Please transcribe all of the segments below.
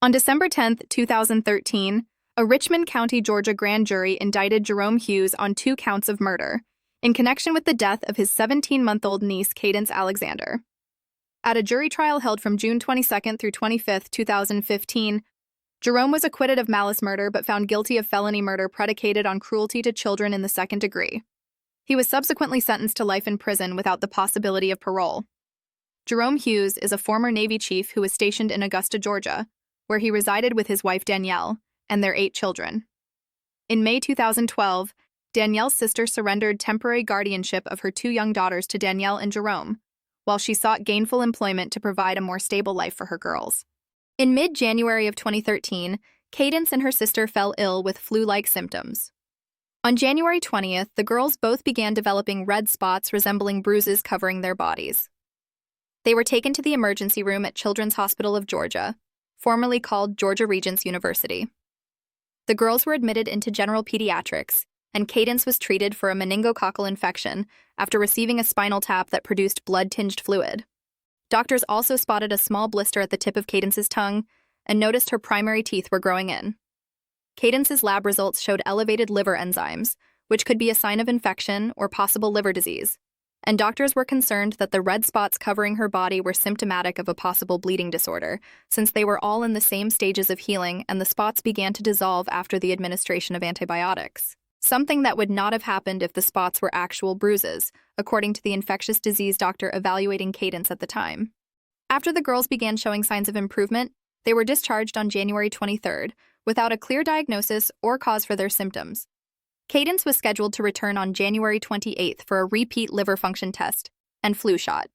On December 10, 2013, a Richmond County, Georgia grand jury indicted Jerome Hughes on 2 counts of murder in connection with the death of his 17-month-old niece, Cadence Alexander. At a jury trial held from June 22 through 25, 2015, Jerome was acquitted of malice murder but found guilty of felony murder predicated on cruelty to children in the second degree. He was subsequently sentenced to life in prison without the possibility of parole. Jerome Hughes is a former Navy chief who was stationed in Augusta, Georgia, where he resided with his wife Danielle and their 8 children. In May 2012, Danielle's sister surrendered temporary guardianship of her 2 young daughters to Danielle and Jerome, while she sought gainful employment to provide a more stable life for her girls. In mid-January of 2013, Cadence and her sister fell ill with flu-like symptoms. On January 20th, the girls both began developing red spots resembling bruises covering their bodies. They were taken to the emergency room at Children's Hospital of Georgia, formerly called Georgia Regents University. The girls were admitted into general pediatrics, and Cadence was treated for a meningococcal infection after receiving a spinal tap that produced blood-tinged fluid. Doctors also spotted a small blister at the tip of Cadence's tongue and noticed her primary teeth were growing in. Cadence's lab results showed elevated liver enzymes, which could be a sign of infection or possible liver disease, and doctors were concerned that the red spots covering her body were symptomatic of a possible bleeding disorder, since they were all in the same stages of healing and the spots began to dissolve after the administration of antibiotics. Something that would not have happened if the spots were actual bruises, according to the infectious disease doctor evaluating Cadence at the time. After the girls began showing signs of improvement, they were discharged on January 23rd, without a clear diagnosis or cause for their symptoms. Cadence was scheduled to return on January 28th for a repeat liver function test and flu shot.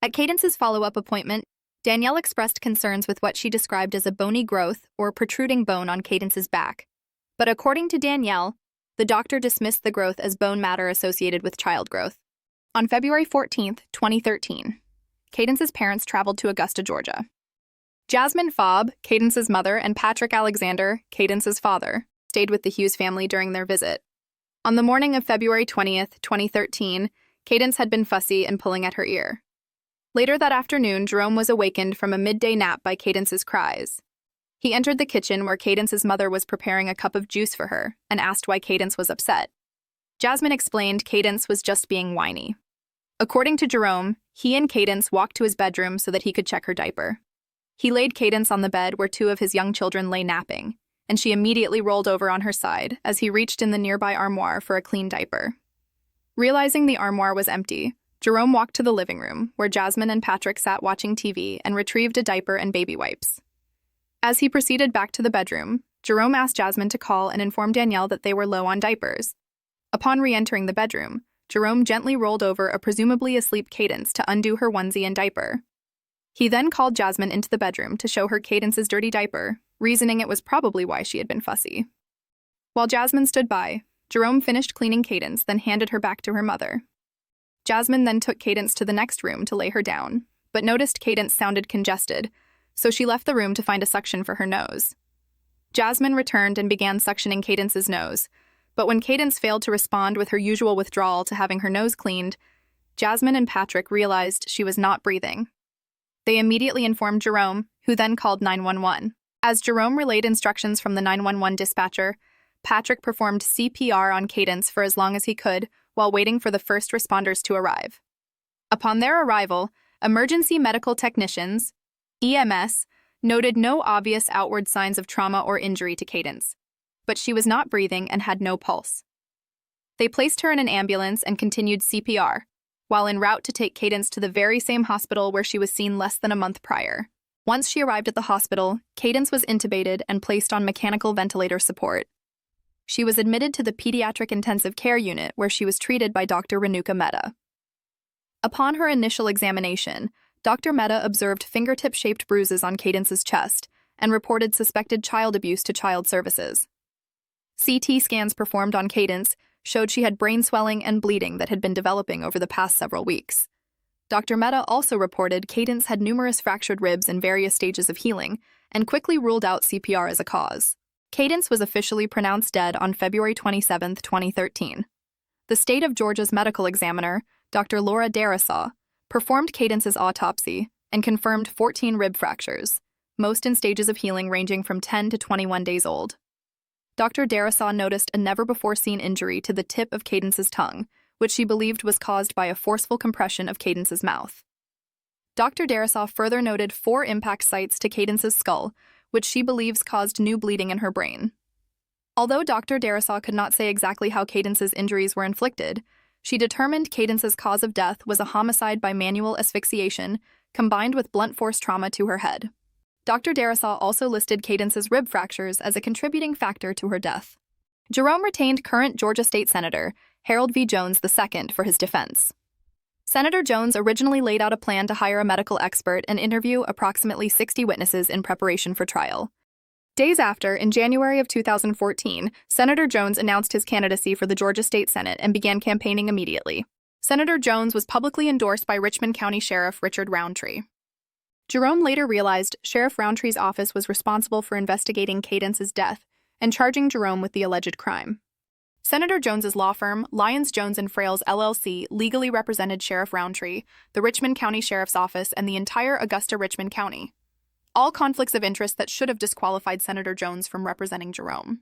At Cadence's follow-up appointment, Danielle expressed concerns with what she described as a bony growth or protruding bone on Cadence's back. But according to Danielle, the doctor dismissed the growth as bone matter associated with child growth. On February 14, 2013, Cadence's parents traveled to Augusta, Georgia. Jasmine Fobb, Cadence's mother, and Patrick Alexander, Cadence's father, stayed with the Hughes family during their visit. On the morning of February 20, 2013, Cadence had been fussy and pulling at her ear. Later that afternoon, Jerome was awakened from a midday nap by Cadence's cries. He entered the kitchen where Cadence's mother was preparing a cup of juice for her and asked why Cadence was upset. Jasmine explained Cadence was just being whiny. According to Jerome, he and Cadence walked to his bedroom so that he could check her diaper. He laid Cadence on the bed where 2 of his young children lay napping, and she immediately rolled over on her side as he reached in the nearby armoire for a clean diaper. Realizing the armoire was empty, Jerome walked to the living room, where Jasmine and Patrick sat watching TV and retrieved a diaper and baby wipes. As he proceeded back to the bedroom, Jerome asked Jasmine to call and inform Danielle that they were low on diapers. Upon re-entering the bedroom, Jerome gently rolled over a presumably asleep Cadence to undo her onesie and diaper. He then called Jasmine into the bedroom to show her Cadence's dirty diaper, reasoning it was probably why she had been fussy. While Jasmine stood by, Jerome finished cleaning Cadence, then handed her back to her mother. Jasmine then took Cadence to the next room to lay her down, but noticed Cadence sounded congested, so she left the room to find a suction for her nose. Jasmine returned and began suctioning Cadence's nose, but when Cadence failed to respond with her usual withdrawal to having her nose cleaned, Jasmine and Patrick realized she was not breathing. They immediately informed Jerome, who then called 911. As Jerome relayed instructions from the 911 dispatcher, Patrick performed CPR on Cadence for as long as he could while waiting for the first responders to arrive. Upon their arrival, emergency medical technicians, EMS, noted no obvious outward signs of trauma or injury to Cadence, but she was not breathing and had no pulse. They placed her in an ambulance and continued CPR, while en route to take Cadence to the very same hospital where she was seen less than a month prior. Once she arrived at the hospital, Cadence was intubated and placed on mechanical ventilator support. She was admitted to the pediatric intensive care unit where she was treated by Dr. Renuka Mehta. Upon her initial examination, Dr. Mehta observed fingertip-shaped bruises on Cadence's chest and reported suspected child abuse to child services. CT scans performed on Cadence showed she had brain swelling and bleeding that had been developing over the past several weeks. Dr. Mehta also reported Cadence had numerous fractured ribs in various stages of healing and quickly ruled out CPR as a cause. Cadence was officially pronounced dead on February 27, 2013. The state of Georgia's medical examiner, Dr. Laura Darasaw, performed Cadence's autopsy and confirmed 14 rib fractures, most in stages of healing ranging from 10 to 21 days old. Dr. Darasaw noticed a never-before-seen injury to the tip of Cadence's tongue, which she believed was caused by a forceful compression of Cadence's mouth. Dr. Darasaw further noted 4 impact sites to Cadence's skull, which she believes caused new bleeding in her brain. Although Dr. Darasaw could not say exactly how Cadence's injuries were inflicted, she determined Cadence's cause of death was a homicide by manual asphyxiation combined with blunt force trauma to her head. Dr. Darasaw also listed Cadence's rib fractures as a contributing factor to her death. Jerome retained current Georgia State Senator Harold V. Jones II for his defense. Senator Jones originally laid out a plan to hire a medical expert and interview approximately 60 witnesses in preparation for trial. Days after, in January of 2014, Senator Jones announced his candidacy for the Georgia State Senate and began campaigning immediately. Senator Jones was publicly endorsed by Richmond County Sheriff Richard Roundtree. Jerome later realized Sheriff Roundtree's office was responsible for investigating Cadence's death and charging Jerome with the alleged crime. Senator Jones's law firm, Lyons, Jones & Frales, LLC, legally represented Sheriff Roundtree, the Richmond County Sheriff's Office, and the entire Augusta-Richmond County. All conflicts of interest that should have disqualified Senator Jones from representing Jerome.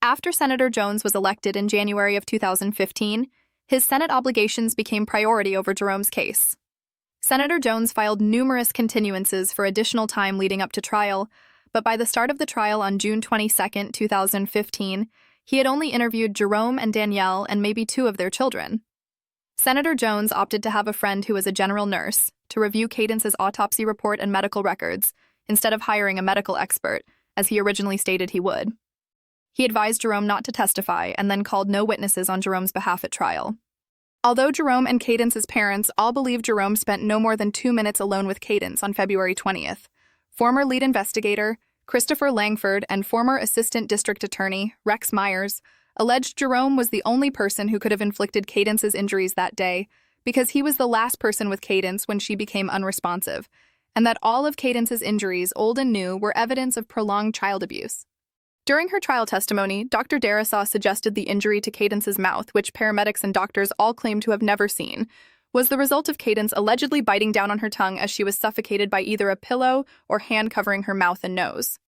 After Senator Jones was elected in January of 2015, his Senate obligations became priority over Jerome's case. Senator Jones filed numerous continuances for additional time leading up to trial, but by the start of the trial on June 22, 2015, he had only interviewed Jerome and Danielle and maybe 2 of their children. Senator Jones opted to have a friend who was a general nurse to review Cadence's autopsy report and medical records, instead of hiring a medical expert, as he originally stated he would. He advised Jerome not to testify and then called no witnesses on Jerome's behalf at trial. Although Jerome and Cadence's parents all believe Jerome spent no more than 2 minutes alone with Cadence on February 20th, former lead investigator Christopher Langford and former Assistant District Attorney Rex Myers alleged Jerome was the only person who could have inflicted Cadence's injuries that day because he was the last person with Cadence when she became unresponsive, and that all of Cadence's injuries, old and new, were evidence of prolonged child abuse. During her trial testimony, Dr. Darasaw suggested the injury to Cadence's mouth, which paramedics and doctors all claim to have never seen, was the result of Cadence allegedly biting down on her tongue as she was suffocated by either a pillow or hand covering her mouth and nose.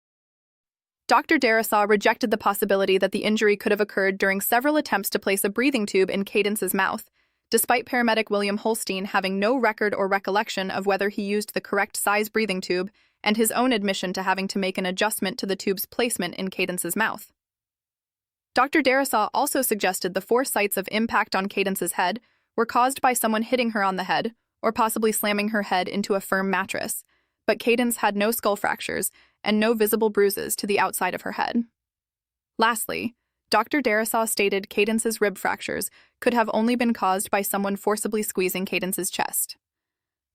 Dr. Darasaw rejected the possibility that the injury could have occurred during several attempts to place a breathing tube in Cadence's mouth, despite paramedic William Holstein having no record or recollection of whether he used the correct size breathing tube and his own admission to having to make an adjustment to the tube's placement in Cadence's mouth. Dr. Darasaw also suggested the 4 sites of impact on Cadence's head were caused by someone hitting her on the head or possibly slamming her head into a firm mattress, but Cadence had no skull fractures and no visible bruises to the outside of her head. Lastly, Dr. Darasaw stated Cadence's rib fractures could have only been caused by someone forcibly squeezing Cadence's chest.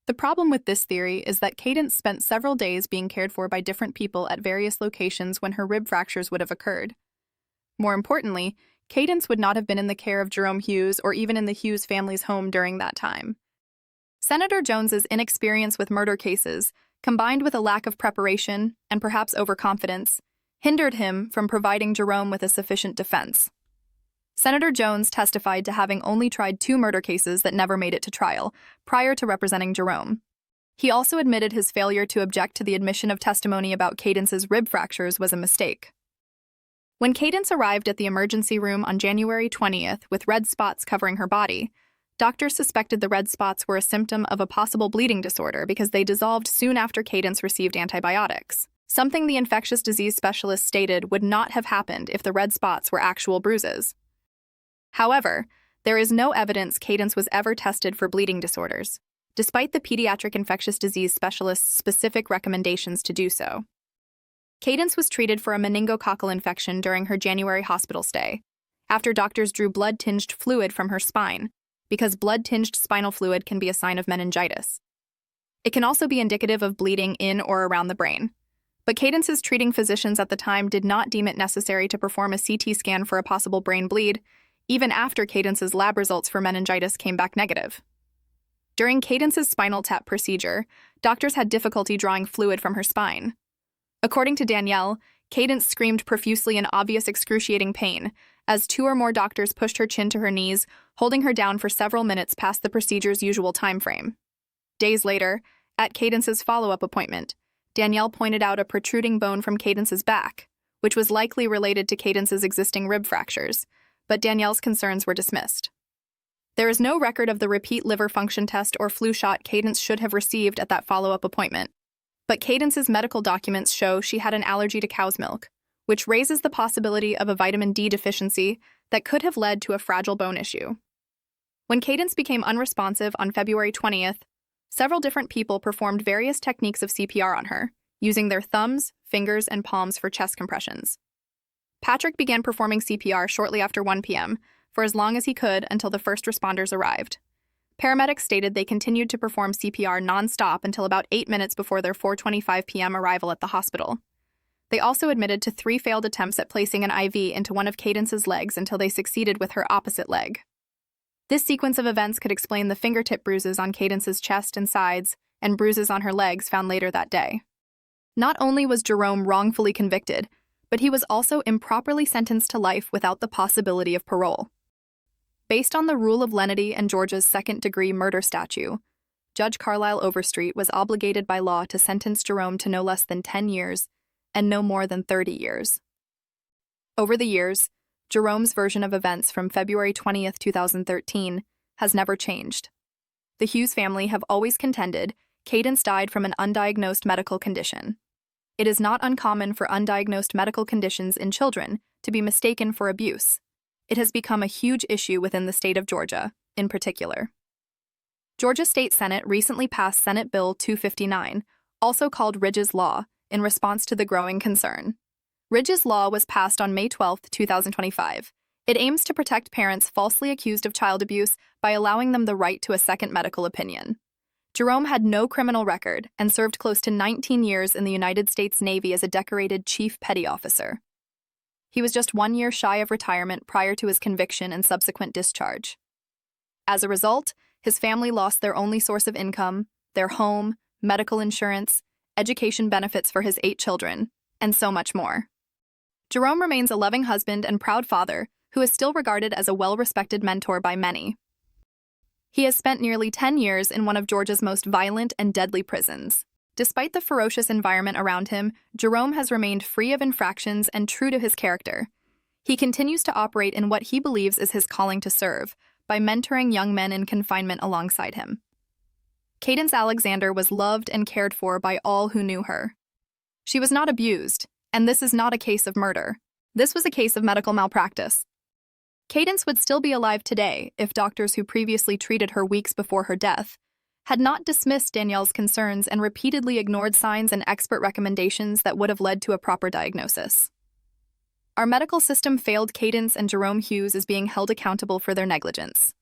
The problem with this theory is that Cadence spent several days being cared for by different people at various locations when her rib fractures would have occurred. More importantly, Cadence would not have been in the care of Jerome Hughes or even in the Hughes family's home during that time. Senator Jones's inexperience with murder cases, combined with a lack of preparation and perhaps overconfidence, hindered him from providing Jerome with a sufficient defense. Senator Jones testified to having only tried 2 murder cases that never made it to trial, prior to representing Jerome. He also admitted his failure to object to the admission of testimony about Cadence's rib fractures was a mistake. When Cadence arrived at the emergency room on January 20th with red spots covering her body, doctors suspected the red spots were a symptom of a possible bleeding disorder because they dissolved soon after Cadence received antibiotics, something the infectious disease specialist stated would not have happened if the red spots were actual bruises. However, there is no evidence Cadence was ever tested for bleeding disorders, despite the pediatric infectious disease specialist's specific recommendations to do so. Cadence was treated for a meningococcal infection during her January hospital stay, after doctors drew blood-tinged fluid from her spine, because blood-tinged spinal fluid can be a sign of meningitis. It can also be indicative of bleeding in or around the brain, but Cadence's treating physicians at the time did not deem it necessary to perform a CT scan for a possible brain bleed, even after Cadence's lab results for meningitis came back negative. During Cadence's spinal tap procedure, doctors had difficulty drawing fluid from her spine. According to Danielle, Cadence screamed profusely in obvious excruciating pain as 2 or more doctors pushed her chin to her knees, holding her down for several minutes past the procedure's usual time frame. Days later, at Cadence's follow-up appointment, Danielle pointed out a protruding bone from Cadence's back, which was likely related to Cadence's existing rib fractures, but Danielle's concerns were dismissed. There is no record of the repeat liver function test or flu shot Cadence should have received at that follow-up appointment, but Cadence's medical documents show she had an allergy to cow's milk, which raises the possibility of a vitamin D deficiency that could have led to a fragile bone issue. When Cadence became unresponsive on February 20th, several different people performed various techniques of CPR on her, using their thumbs, fingers, and palms for chest compressions. Patrick began performing CPR shortly after 1 p.m., for as long as he could until the first responders arrived. Paramedics stated they continued to perform CPR non-stop until about 8 minutes before their 4:25 p.m. arrival at the hospital. They also admitted to 3 failed attempts at placing an IV into one of Cadence's legs until they succeeded with her opposite leg. This sequence of events could explain the fingertip bruises on Cadence's chest and sides and bruises on her legs found later that day. Not only was Jerome wrongfully convicted, but he was also improperly sentenced to life without the possibility of parole. Based on the rule of lenity and Georgia's second-degree murder statute, Judge Carlisle Overstreet was obligated by law to sentence Jerome to no less than 10 years and no more than 30 years. Over the years, Jerome's version of events from February 20th, 2013 has never changed. The Hughes family have always contended Cadence died from an undiagnosed medical condition. It is not uncommon for undiagnosed medical conditions in children to be mistaken for abuse. It has become a huge issue within the state of Georgia, in particular. Georgia State Senate recently passed Senate Bill 259, also called Ridge's Law, in response to the growing concern. Ridge's Law was passed on May 12, 2025. It aims to protect parents falsely accused of child abuse by allowing them the right to a second medical opinion. Jerome had no criminal record and served close to 19 years in the United States Navy as a decorated Chief Petty Officer. He was just 1 year shy of retirement prior to his conviction and subsequent discharge. As a result, his family lost their only source of income, their home, medical insurance, education benefits for his 8 children, and so much more. Jerome remains a loving husband and proud father who is still regarded as a well-respected mentor by many. He has spent nearly 10 years in one of Georgia's most violent and deadly prisons. Despite the ferocious environment around him, Jerome has remained free of infractions and true to his character. He continues to operate in what he believes is his calling to serve, by mentoring young men in confinement alongside him. Cadence Alexander was loved and cared for by all who knew her. She was not abused, and this is not a case of murder. This was a case of medical malpractice. Cadence would still be alive today if doctors who previously treated her weeks before her death had not dismissed Danielle's concerns and repeatedly ignored signs and expert recommendations that would have led to a proper diagnosis. Our medical system failed Cadence, and Jerome Hughes is being held accountable for their negligence.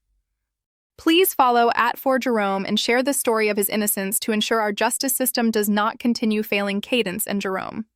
Please follow @4Jerome and share the story of his innocence to ensure our justice system does not continue failing Cadence and Jerome.